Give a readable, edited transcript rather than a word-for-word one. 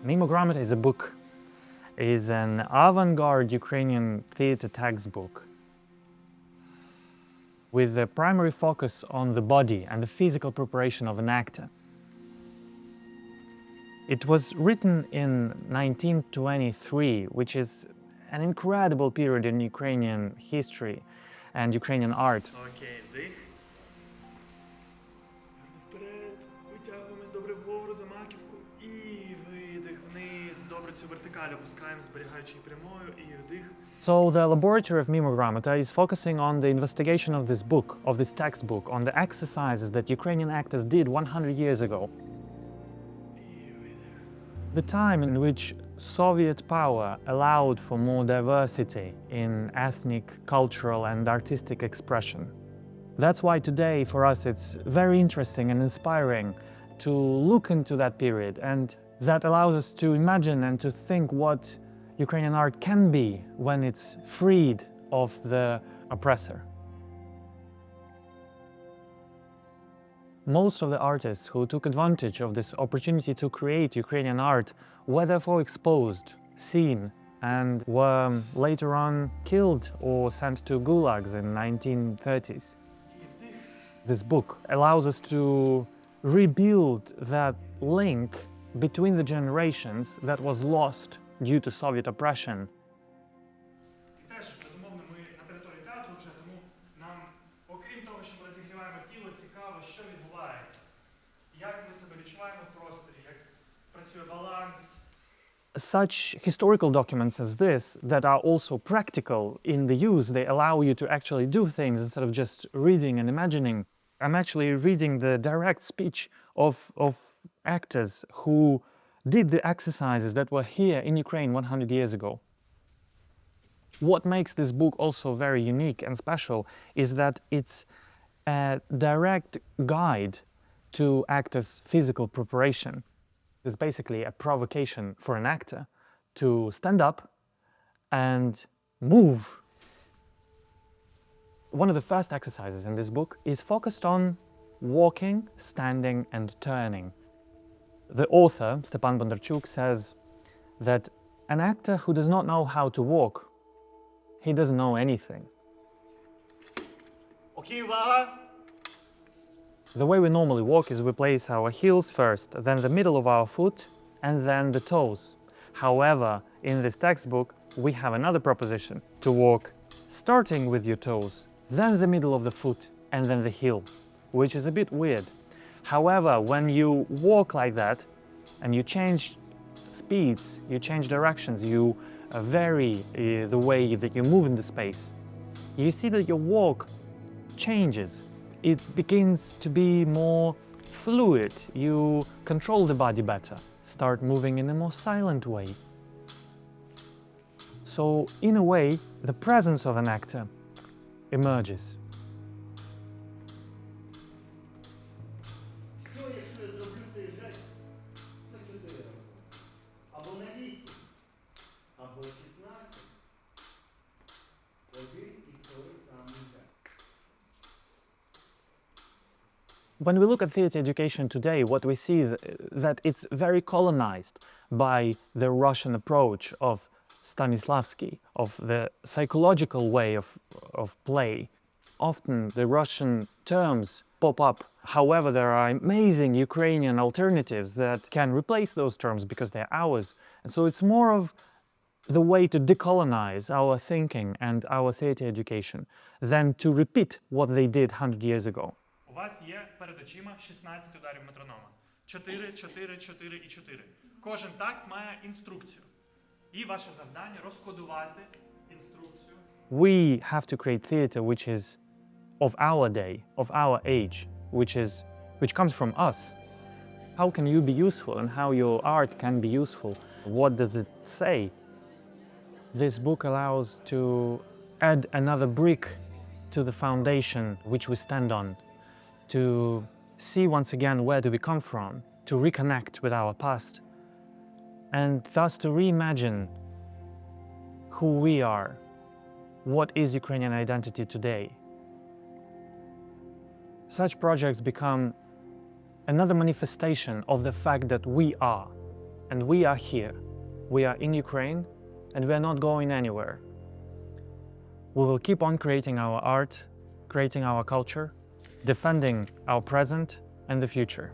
Mimogramota is a book, is an avant-garde Ukrainian theater textbook with a primary focus on the body and the physical preparation of an actor. It was written in 1923, which is an incredible period in Ukrainian history and Ukrainian art. Окей, дих. Вперед, витягуємось добре вгору за маківку і видих вниз. Добре цю вертикаль опускаємо, зберігаючи її прямою, і вдих. So the laboratory of Mimogramota is focusing on the investigation of this book, of this textbook, on the exercises that Ukrainian actors did 100 years ago. The time in which Soviet power allowed for more diversity in ethnic, cultural and artistic expression. That's why today for us it's very interesting and inspiring to look into that period, and that allows us to imagine and to think what Ukrainian art can be when it's freed of the oppressor. Most of the artists who took advantage of this opportunity to create Ukrainian art were therefore exposed, seen, and were later on killed or sent to gulags in 1930s. This book allows us to rebuild that link between the generations that was lost due to Soviet oppression. Теж, безумовно, ми на території театру вже, тому нам, окрім того, що ми розігріваємо тіло, цікаво, що відбувається. Як ми себе відчуваємо в просторі, як працює баланс. Such historical documents as this that are also practical in the use, they allow you to actually do things instead of just reading and imagining. I'm actually reading the direct speech of actors who did the exercises that were here in Ukraine 100 years ago. What makes this book also very unique and special is that it's a direct guide to actors' physical preparation. It's basically a provocation for an actor to stand up and move. One of the first exercises in this book is focused on walking, standing and turning. The author, Stepan Bondarchuk, says that an actor who does not know how to walk, he doesn't know anything. Окей, увага! The way we normally walk is we place our heels first, then the middle of our foot, and then the toes. However, in this textbook, we have another proposition to walk starting with your toes, then the middle of the foot, and then the heel, which is a bit weird. However, when you walk like that, and you change speeds, you change directions, you vary the way that you move in the space, you see that your walk changes. It begins to be more fluid. You control the body better, start moving in a more silent way. So, in a way, the presence of an actor emerges. When we look at theater education today, what we see that it's very colonized by the Russian approach of Stanislavski, of the psychological way of play. Often the Russian terms pop up. However, there are amazing Ukrainian alternatives that can replace those terms because they're ours. And so it's more of the way to decolonize our thinking and our theater education than to repeat what they did 100 years ago. У вас є перед очима 16 ударів метронома. 4, 4, 4 і 4. Кожен такт має інструкцію. І ваше завдання розкодувати інструкцію. We have to create theater which is of our day, of our age, which comes from us. How can you be useful and how your art can be useful? What does it say? This book allows to add another brick to the foundation which we stand on, to see once again where do we come from, to reconnect with our past, and thus to reimagine who we are, what is Ukrainian identity today. Such projects become another manifestation of the fact that we are And we are here. We are in Ukraine, and we are not going anywhere. We will keep on creating our art, creating our culture, defending our present and the future.